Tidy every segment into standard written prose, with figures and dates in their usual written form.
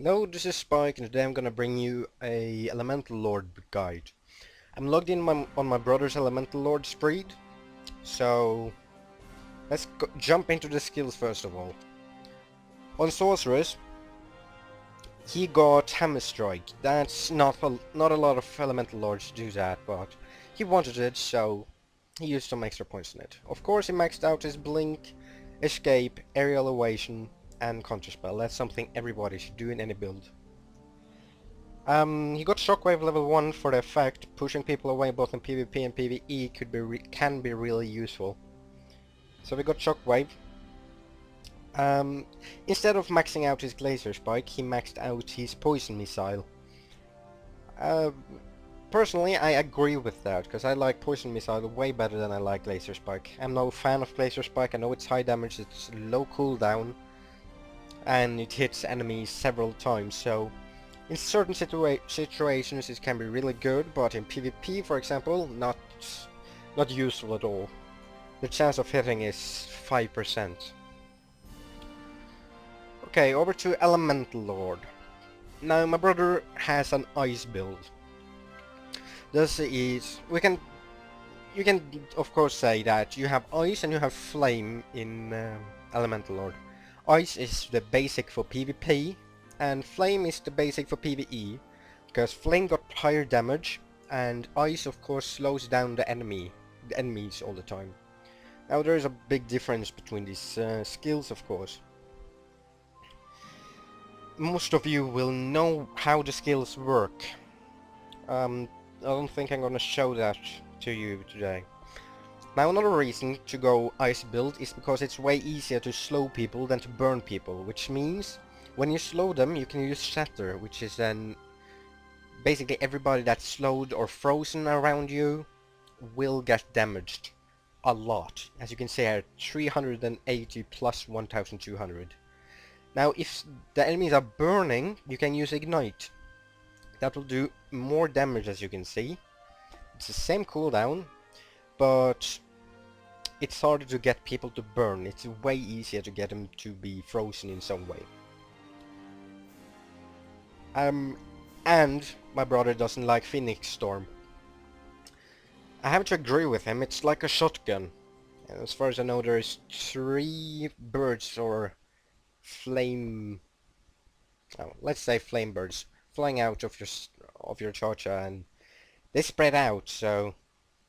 Hello, this is Spike, and today I'm gonna bring you a Elemental Lord guide. I'm logged in on my brother's Elemental Lord spreed, so let's jump into the skills first of all. On Sorceress, he got Hammer Strike. That's not a lot of Elemental Lords do that, but he wanted it, so he used some extra points on it. Of course, he maxed out his Blink, Escape, Aerial Evasion, and Counterspell. That's something everybody should do in any build. He got Shockwave level 1 for the effect. Pushing people away both in PvP and PvE can be really useful. So we got Shockwave. Instead of maxing out his Glacier Spike, he maxed out his Poison Missile. Uh, Personally, I agree with that, because I like Poison Missile way better than I like Glacier Spike. I'm no fan of Glacier Spike. I know it's high damage, it's low cooldown, and it hits enemies several times, so in certain situations it can be really good, but in PvP, for example, not useful at all. The chance of hitting is 5%. Okay, over to Elemental Lord. Now, my brother has an ice build. This is... You can, of course, say that you have ice and you have flame in Elemental Lord. Ice is the basic for PvP, and flame is the basic for PvE, because flame got higher damage, and ice of course slows down the enemies all the time. Now there is a big difference between these skills, of course. Most of you will know how the skills work. I don't think I'm gonna show that to you today. Now another reason to go ice build is because it's way easier to slow people than to burn people, which means when you slow them you can use Shatter, which is then basically everybody that's slowed or frozen around you will get damaged a lot. As you can see here, 380 plus 1200. Now if the enemies are burning, you can use Ignite. That will do more damage, as you can see. It's the same cooldown, but it's harder to get people to burn. It's way easier to get them to be frozen in some way. And my brother doesn't like Phoenix Storm. I have to agree with him, it's like a shotgun. And as far as I know, there's 3 birds or flame... oh, let's say flame birds flying out of your charger, and they spread out, so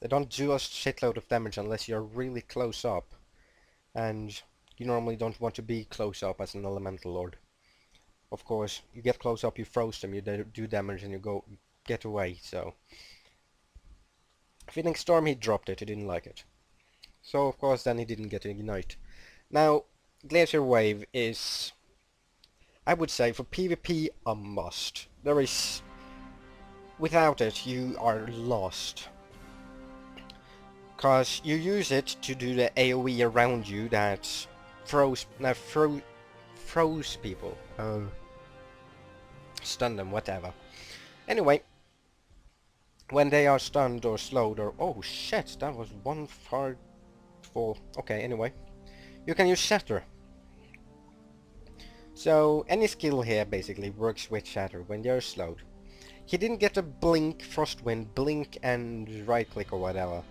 they don't do a shitload of damage unless you're really close up. And you normally don't want to be close up as an Elemental Lord. Of course, you get close up, you froze them, you do damage, and you get away, so... Phoenix Storm, he dropped it, he didn't like it. So, of course, then he didn't get Ignite. Now, Glacier Wave is, I would say, for PvP, a must. There is... without it, you are lost. Because you use it to do the AoE around you that froze people. Stun them, whatever. Anyway, when they are stunned or slowed or... oh shit, that was one hard fall. Okay, anyway. You can use Shatter. So, any skill here basically works with Shatter when they're slowed. He didn't get a Blink, Frostwind, Blink and right click or whatever.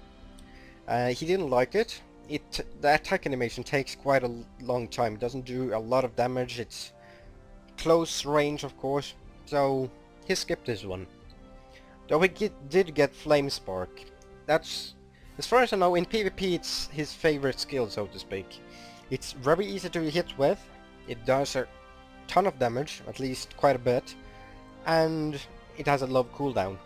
He didn't like it. The attack animation takes quite a long time. It doesn't do a lot of damage. It's close range, of course. So he skipped this one. Though he did get Flame Spark. That's, as far as I know, in PvP it's his favorite skill, so to speak. It's very easy to hit with. It does a ton of damage, at least quite a bit. And it has a low cooldown.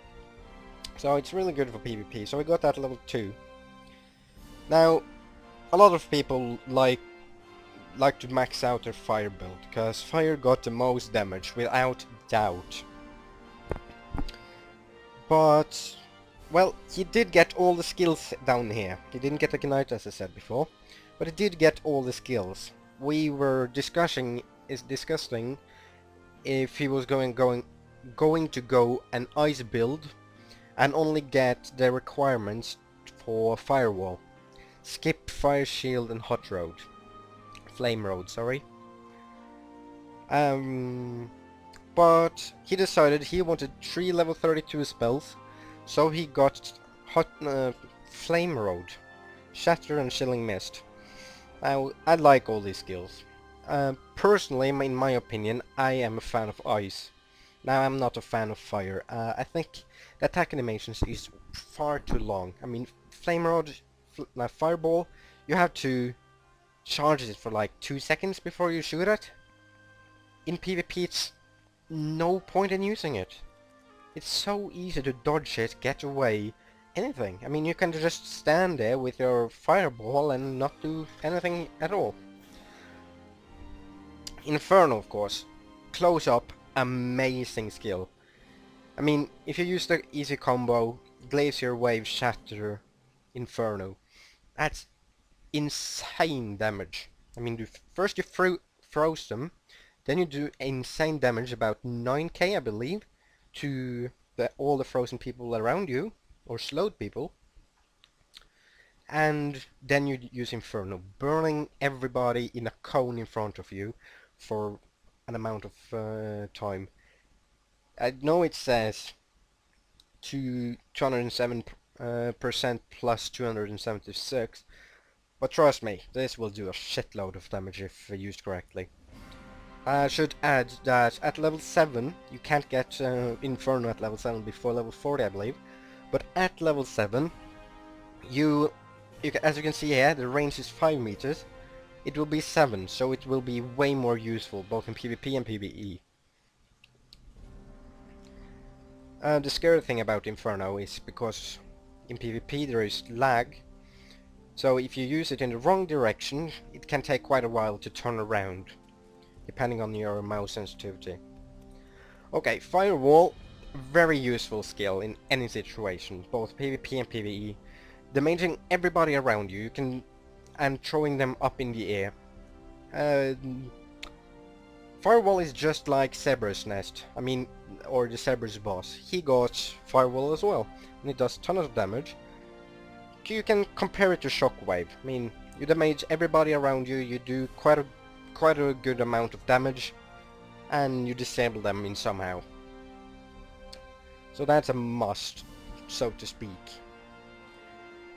So it's really good for PvP. So we got that level 2. Now, a lot of people like to max out their fire build, because fire got the most damage, without doubt. But, well, he did get all the skills down here. He didn't get Ignite, as I said before, but he did get all the skills. We were discussing if he was going to go an ice build and only get the requirements for Firewall. Skip Fire Shield and Hot Road. Flame Road, sorry. but he decided he wanted 3 level 32 spells, so he got Flame Road, Shatter and Chilling Mist. I like all these skills. Personally, in my opinion, I am a fan of ice. Now, I'm not a fan of fire. I think the attack animations is far too long. I mean, Flame Rod, Fireball, you have to charge it for like 2 seconds before you shoot it. In PvP, it's no point in using it. It's so easy to dodge it, get away, anything. I mean, you can just stand there with your fireball and not do anything at all. Inferno, of course. Close up, amazing skill. I mean, if you use the easy combo, Glacier Wave, Shatter, Inferno, that's insane damage. I mean, first you froze them, then you do insane damage, about 9k I believe, to all the frozen people around you, or slowed people. And then you use Inferno, burning everybody in a cone in front of you for an amount of time. I know it says 207% plus 276, but trust me, this will do a shitload of damage if used correctly. I should add that at level 7, you can't get Inferno at level 7 before level 40 I believe, but at level 7, as you can see here, the range is 5 meters, it will be 7, so it will be way more useful both in PvP and PvE. The scary thing about Inferno is because in PvP there is lag, so if you use it in the wrong direction, it can take quite a while to turn around, depending on your mouse sensitivity. Okay, Firewall, very useful skill in any situation, both PvP and PvE. Damaging everybody around you, and throwing them up in the air. Firewall is just like Cerberus Nest, or the Cerberus boss. He got Firewall as well, and it does tons of damage. You can compare it to Shockwave. I mean, you damage everybody around you, you do quite a good amount of damage, and you disable them in somehow. So that's a must, so to speak.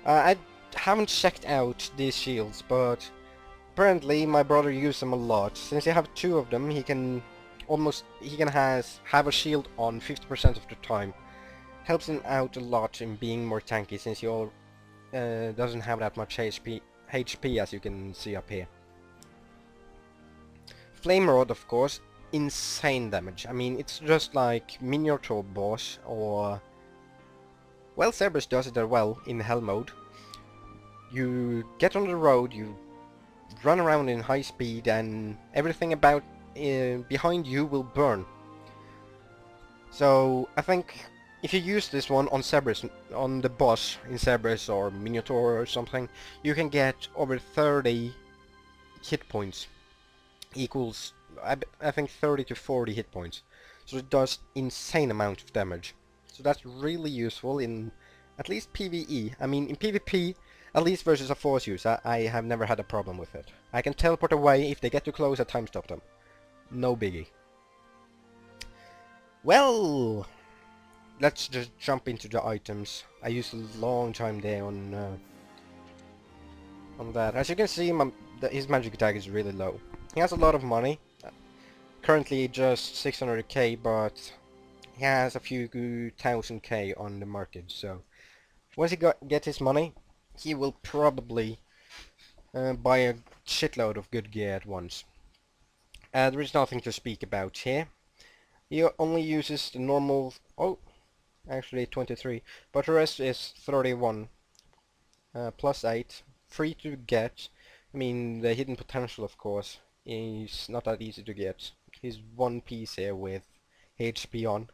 I haven't checked out these shields, but apparently my brother used them a lot. Since you have 2 of them, he can have a shield on 50% of the time. Helps him out a lot in being more tanky, since he doesn't have that much HP as you can see up here. Flame Rod, of course, insane damage. I mean, it's just like Miniature Boss, or... well, Cerberus does it as well in Hell mode. You get on the road, you run around in high speed, and everything about behind you will burn. So I think if you use this one on Cerberus, on the boss in Cerberus or Minotaur or something, you can get over 30 hit points. Equals, I think 30 to 40 hit points. So it does insane amount of damage. So that's really useful in at least PvE. I mean, in PvP, at least versus a force user, I have never had a problem with it. I can teleport away. If they get too close, I time stop them. No biggie. Well, let's just jump into the items. I used a long time there on that. As you can see, his magic attack is really low. He has a lot of money. Currently just 600k, but he has a few thousand k on the market. So once he get his money, he will probably buy a shitload of good gear at once. There is nothing to speak about here. He only uses the normal... oh, actually 23, but the rest is 31 plus 8, free to get. I mean, the hidden potential, of course, is not that easy to get. He's one piece here with HP on,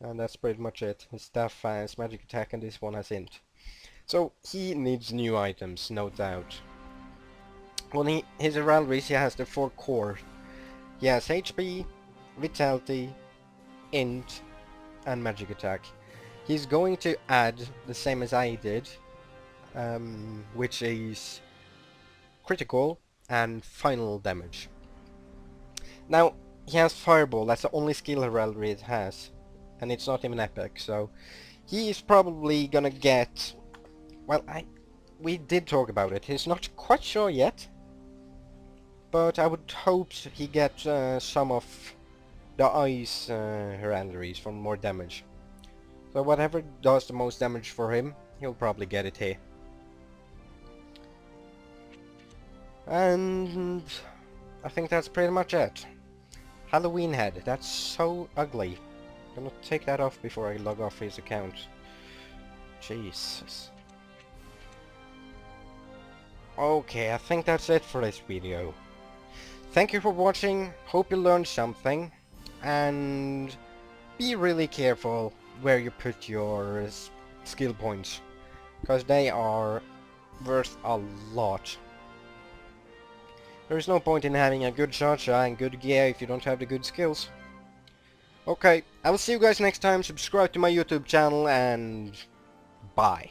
and that's pretty much it. His staff has magic attack, and this one has int. So he needs new items, no doubt. On his heraldries, he has the 4 core. He has HP, vitality, int, and magic attack. He's going to add the same as I did, which is critical and final damage. Now, he has Fireball. That's the only skill heraldry it has, and it's not even epic. So he is probably gonna get. Well, we did talk about it. He's not quite sure yet, but I would hope he gets some of the ice heraldries for more damage. So whatever does the most damage for him, he'll probably get it here. And I think that's pretty much it. Halloween head, that's so ugly. I'm gonna take that off before I log off his account. Jesus. Okay, I think that's it for this video. Thank you for watching, hope you learned something, and be really careful where you put your skill points, because they are worth a lot. There is no point in having a good charger and good gear if you don't have the good skills. Okay, I will see you guys next time. Subscribe to my YouTube channel and bye.